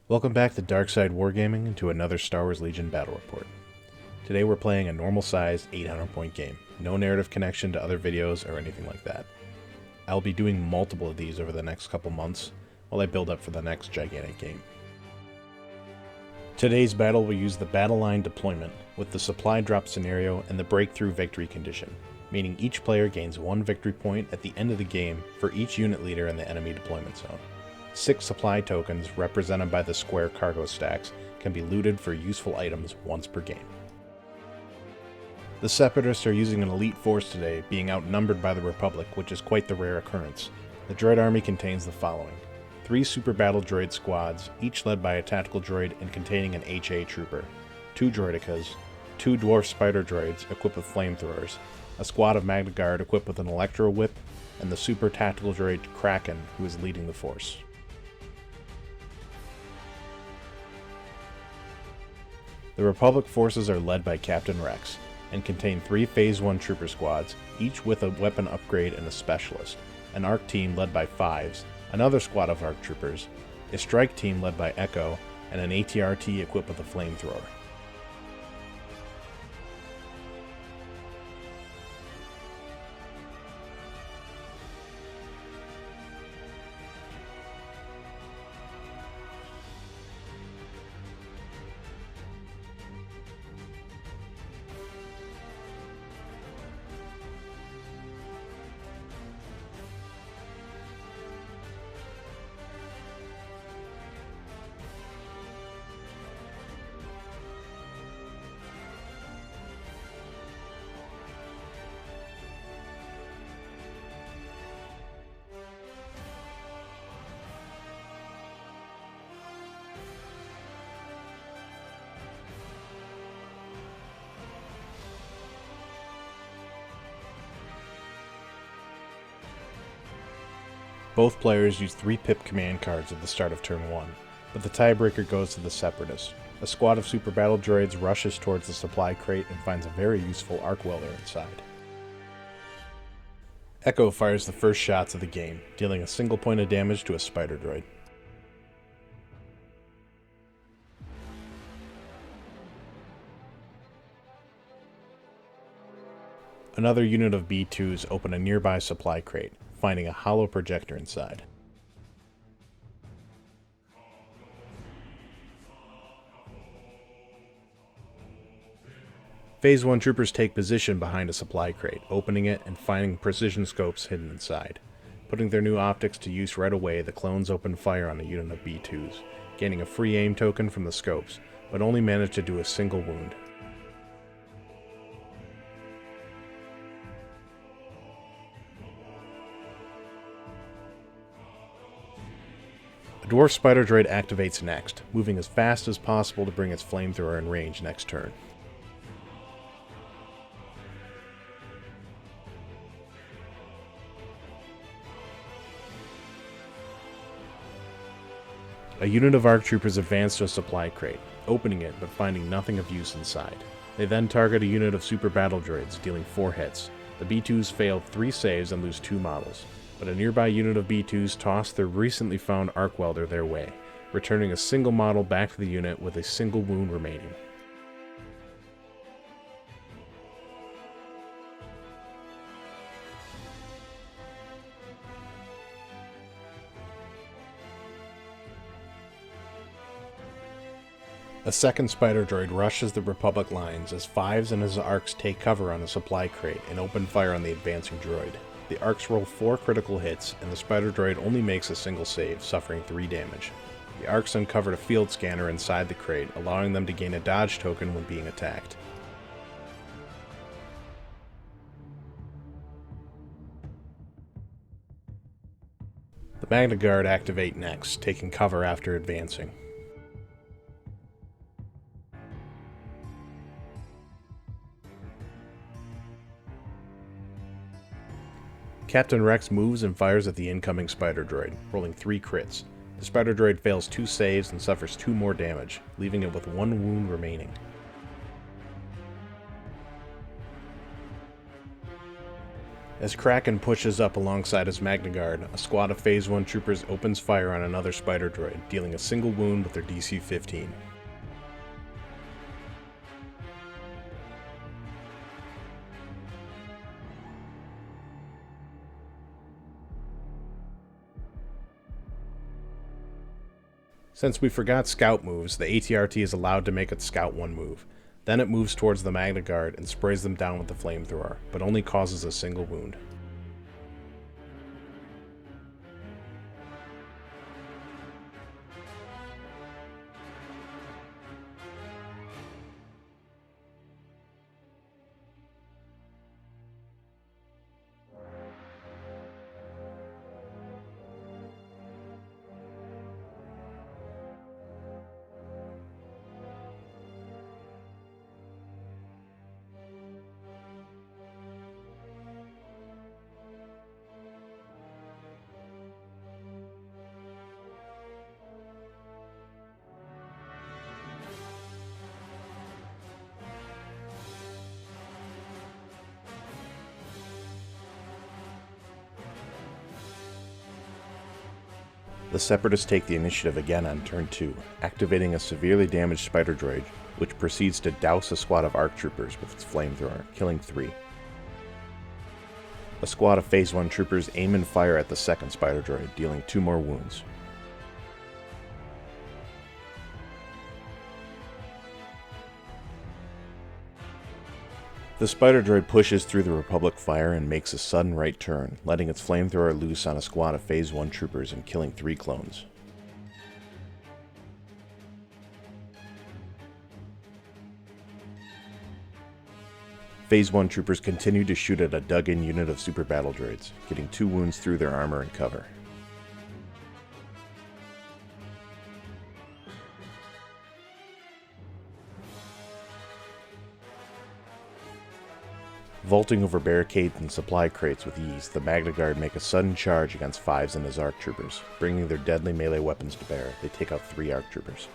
Welcome back to Dark Side Wargaming and to another Star Wars Legion battle report. Today we're playing a normal-sized 800-point game. No narrative connection to other videos or anything like that. I'll be doing multiple of these over the next couple months while I build up for the next gigantic game. Today's battle will use the battle line deployment with the supply drop scenario and the breakthrough victory condition, meaning each player gains 1 victory point at the end of the game for each unit leader in the enemy deployment zone. 6 supply tokens, represented by the square cargo stacks, can be looted for useful items once per game. The Separatists are using an elite force today, being outnumbered by the Republic, which is quite the rare occurrence. The droid army contains the following: 3 super battle droid squads, each led by a tactical droid and containing an HA trooper, 2 droidicas, 2 dwarf spider droids equipped with flamethrowers, a squad of Magna Guard equipped with an electro whip, and the super tactical droid Kraken, who is leading the force. The Republic forces are led by Captain Rex, and contain 3 Phase 1 trooper squads, each with a weapon upgrade and a specialist, an ARC team led by 5s, another squad of ARC troopers, a strike team led by Echo, and an ATRT equipped with a flamethrower. Both players use 3 pip command cards at the start of turn 1, but the tiebreaker goes to the Separatists. A squad of super battle droids rushes towards the supply crate and finds a very useful arc welder inside. Echo fires the first shots of the game, dealing a single point of damage to a spider droid. Another unit of B2s open a nearby supply crate, finding a hollow projector inside. Phase 1 troopers take position behind a supply crate, opening it and finding precision scopes hidden inside. Putting their new optics to use right away, the clones open fire on a unit of B2s, gaining a free aim token from the scopes, but only manage to do a single wound. A dwarf spider droid activates next, moving as fast as possible to bring its flamethrower in range next turn. A unit of ARC troopers advance to a supply crate, opening it but finding nothing of use inside. They then target a unit of super battle droids, dealing 4 hits. The B2s fail 3 saves and lose 2 models, but a nearby unit of B2s toss their recently found arc welder their way, returning a single model back to the unit with a single wound remaining. A second spider droid rushes the Republic lines as 5s and his ARCs take cover on a supply crate and open fire on the advancing droid. The ARCs roll 4 critical hits, and the spider droid only makes a single save, suffering 3 damage. The ARCs uncovered a field scanner inside the crate, allowing them to gain a dodge token when being attacked. The Magna Guard activate next, taking cover after advancing. Captain Rex moves and fires at the incoming spider droid, rolling 3 crits. The spider droid fails 2 saves and suffers 2 more damage, leaving it with 1 wound remaining. As Kraken pushes up alongside his Magna Guard, a squad of Phase 1 troopers opens fire on another spider droid, dealing a single wound with their DC 15. Since we forgot scout moves, the ATRT is allowed to make its scout 1 move. Then it moves towards the Magna Guard and sprays them down with the flamethrower, but only causes a single wound. The Separatists take the initiative again on turn 2, activating a severely damaged spider droid, which proceeds to douse a squad of ARC troopers with its flamethrower, killing 3. A squad of Phase 1 troopers aim and fire at the second spider droid, dealing 2 more wounds. The spider droid pushes through the Republic fire and makes a sudden right turn, letting its flamethrower loose on a squad of Phase 1 troopers and killing 3 clones. Phase 1 troopers continue to shoot at a dug-in unit of super battle droids, getting 2 wounds through their armor and cover. Vaulting over barricades and supply crates with ease, the Magna Guard make a sudden charge against Fives and his ARC troopers. Bringing their deadly melee weapons to bear, they take out 3 ARC troopers.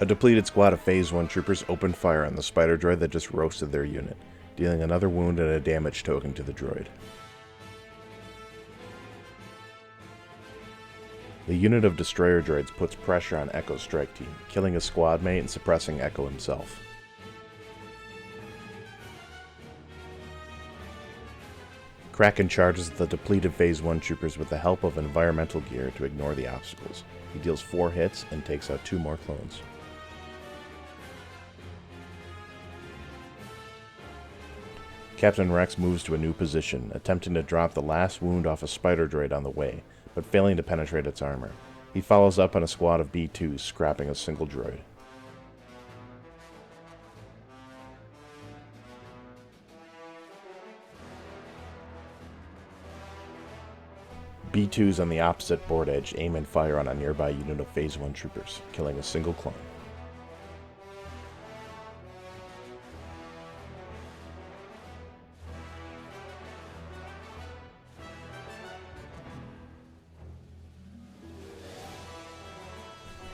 A depleted squad of Phase 1 troopers open fire on the spider droid that just roasted their unit, dealing another wound and a damage token to the droid. The unit of destroyer droids puts pressure on Echo's strike team, killing his squad mate and suppressing Echo himself. Kraken charges the depleted Phase 1 troopers with the help of environmental gear to ignore the obstacles. He deals 4 hits and takes out 2 more clones. Captain Rex moves to a new position, attempting to drop the last wound off a spider droid on the way, but failing to penetrate its armor. He follows up on a squad of B-2s, scrapping a single droid. B-2s on the opposite board edge aim and fire on a nearby unit of Phase 1 troopers, killing a single clone.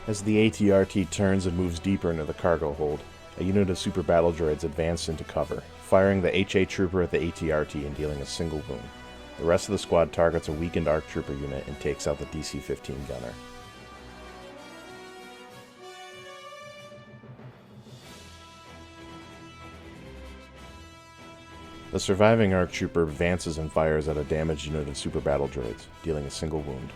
As the ATRT turns and moves deeper into the cargo hold, a unit of super battle droids advance into cover, firing the HA trooper at the ATRT and dealing a single wound. The rest of the squad targets a weakened ARC trooper unit and takes out the DC-15 gunner. The surviving ARC trooper advances and fires at a damaged unit of super battle droids, dealing a single wound.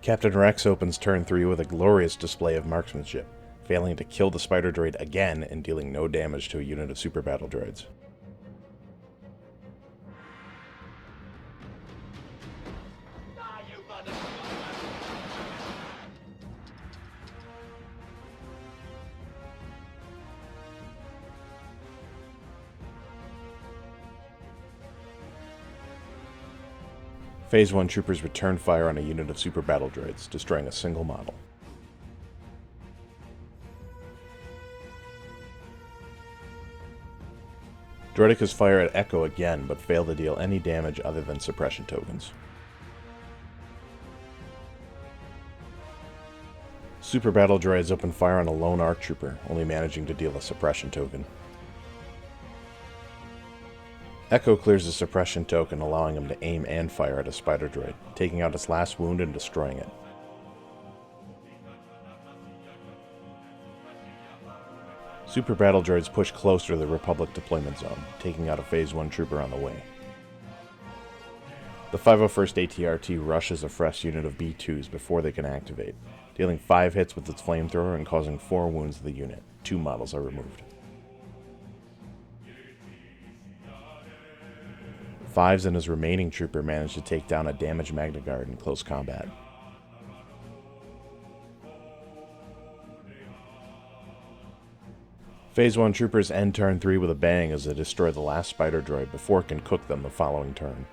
Captain Rex opens turn 3 with a glorious display of marksmanship, failing to kill the spider droid again and dealing no damage to a unit of super battle droids. Phase 1 troopers return fire on a unit of super battle droids, destroying a single model. Droidekas fire at Echo again, but fail to deal any damage other than suppression tokens. Super battle droids open fire on a lone ARC trooper, only managing to deal a suppression token. Echo clears the suppression token, allowing him to aim and fire at a spider droid, taking out its last wound and destroying it. Super battle droids push closer to the Republic deployment zone, taking out a Phase 1 trooper on the way. The 501st ATRT rushes a fresh unit of B2s before they can activate, dealing 5 hits with its flamethrower and causing 4 wounds to the unit. 2 models are removed. Fives and his remaining trooper managed to take down a damaged Magna Guard in close combat. Phase 1 troopers end turn 3 with a bang as they destroy the last spider droid before it can cook them the following turn.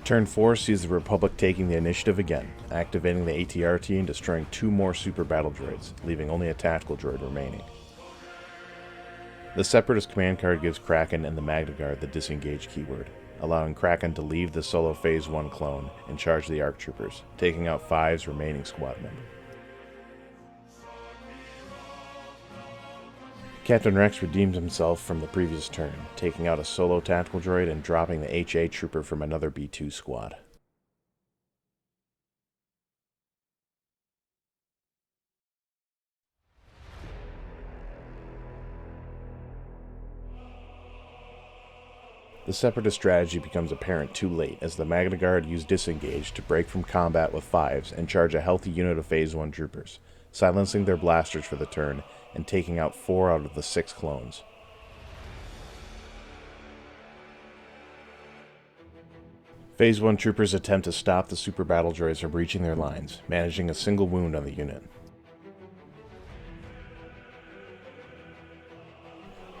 Turn 4 sees the Republic taking the initiative again, activating the ATRT and destroying 2 more super battle droids, leaving only a tactical droid remaining. The Separatist command card gives Kraken and the Magna Guard the disengage keyword, allowing Kraken to leave the solo Phase 1 clone and charge the ARC troopers, taking out 5's remaining squad member. Captain Rex redeems himself from the previous turn, taking out a solo tactical droid and dropping the HA trooper from another B2 squad. The Separatist strategy becomes apparent too late as the Magna Guard use disengage to break from combat with 5's and charge a healthy unit of Phase 1 troopers, silencing their blasters for the turn and taking out 4 out of the 6 clones. Phase 1 troopers attempt to stop the super battle droids from breaching their lines, managing a single wound on the unit.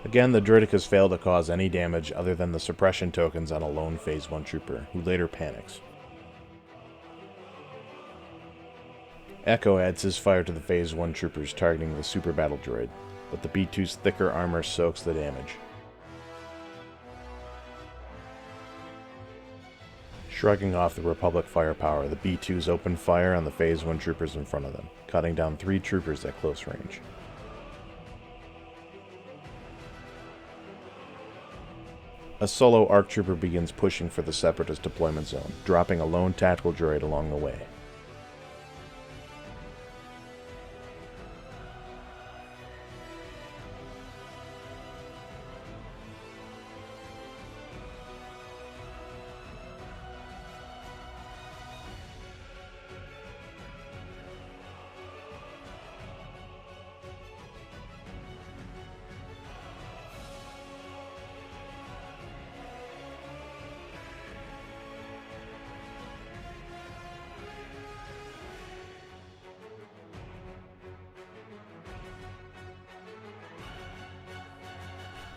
Again, the Droidekas fail to cause any damage other than the suppression tokens on a lone Phase 1 trooper, who later panics. Echo adds his fire to the Phase 1 troopers targeting the super battle droid, but the B2's thicker armor soaks the damage. Shrugging off the Republic firepower, the B2s open fire on the Phase 1 troopers in front of them, cutting down 3 troopers at close range. A solo ARC trooper begins pushing for the Separatist deployment zone, dropping a lone tactical droid along the way.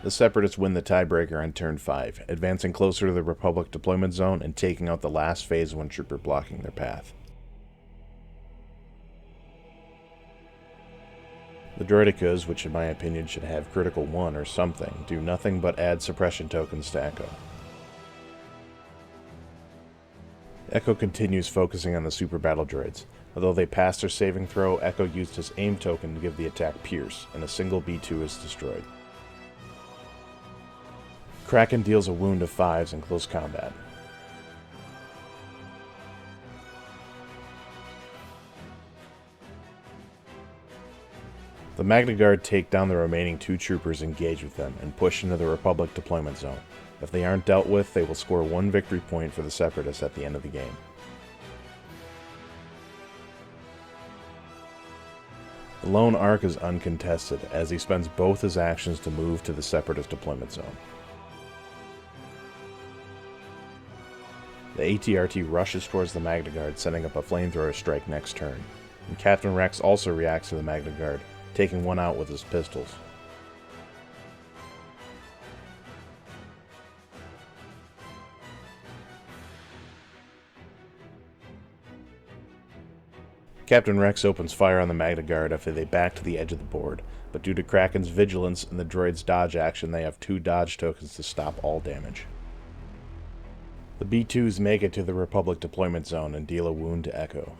The Separatists win the tiebreaker on turn 5, advancing closer to the Republic deployment zone and taking out the last Phase 1 trooper blocking their path. The Droidicas, which in my opinion should have critical 1 or something, do nothing but add suppression tokens to Echo. Echo continues focusing on the super battle droids. Although they passed their saving throw, Echo used his aim token to give the attack Pierce, and a single B2 is destroyed. Kraken deals a wound of 5s in close combat. The Magna Guard take down the remaining 2 troopers engaged with them and push into the Republic deployment zone. If they aren't dealt with, they will score 1 victory point for the Separatists at the end of the game. The lone arc is uncontested, as he spends both his actions to move to the Separatist deployment zone. The ATRT rushes towards the Magna Guard, setting up a flamethrower strike next turn, and Captain Rex also reacts to the Magna Guard, taking one out with his pistols. Captain Rex opens fire on the Magna Guard after they back to the edge of the board, but due to Kraken's vigilance and the droid's dodge action, they have 2 dodge tokens to stop all damage. The B2s make it to the Republic deployment zone and deal a wound to Echo.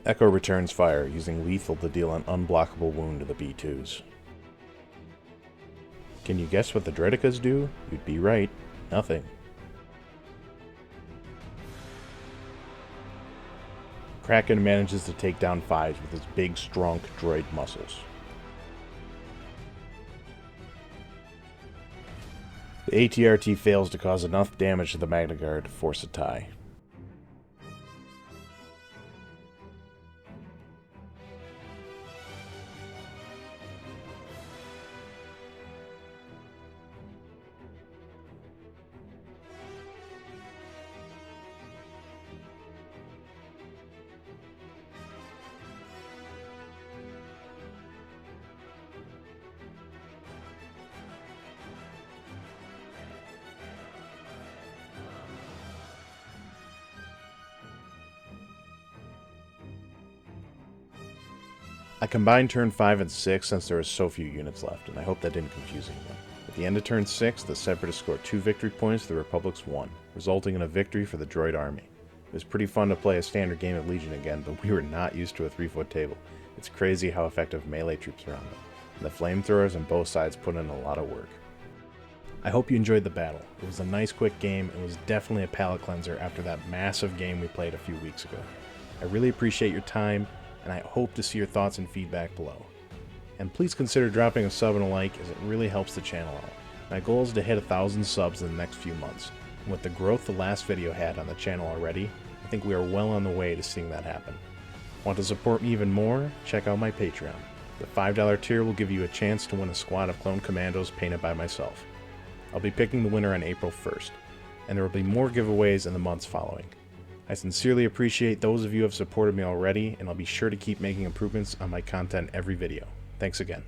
Echo returns fire, using lethal to deal an unblockable wound to the B2s. Can you guess what the Droidicas do? You'd be right. Nothing. Kraken manages to take down 5s with his big, strong droid muscles. The ATRT fails to cause enough damage to the Magna Guard to force a tie. I combined turn 5 and 6 since there are so few units left, and I hope that didn't confuse anyone. At the end of turn 6, the Separatists scored 2 victory points, the Republic's 1, resulting in a victory for the droid army. It was pretty fun to play a standard game of Legion again, but we were not used to a 3-foot table. It's crazy how effective melee troops are on them, and the flamethrowers on both sides put in a lot of work. I hope you enjoyed the battle. It was a nice quick game, and was definitely a palate cleanser after that massive game we played a few weeks ago. I really appreciate your time, and I hope to see your thoughts and feedback below. And please consider dropping a sub and a like, as it really helps the channel out. My goal is to hit 1,000 subs in the next few months, and with the growth the last video had on the channel already, I think we are well on the way to seeing that happen. Want to support me even more? Check out my Patreon. The $5 tier will give you a chance to win a squad of clone commandos painted by myself. I'll be picking the winner on April 1st, and there will be more giveaways in the months following. I sincerely appreciate those of you who have supported me already, and I'll be sure to keep making improvements on my content every video. Thanks again.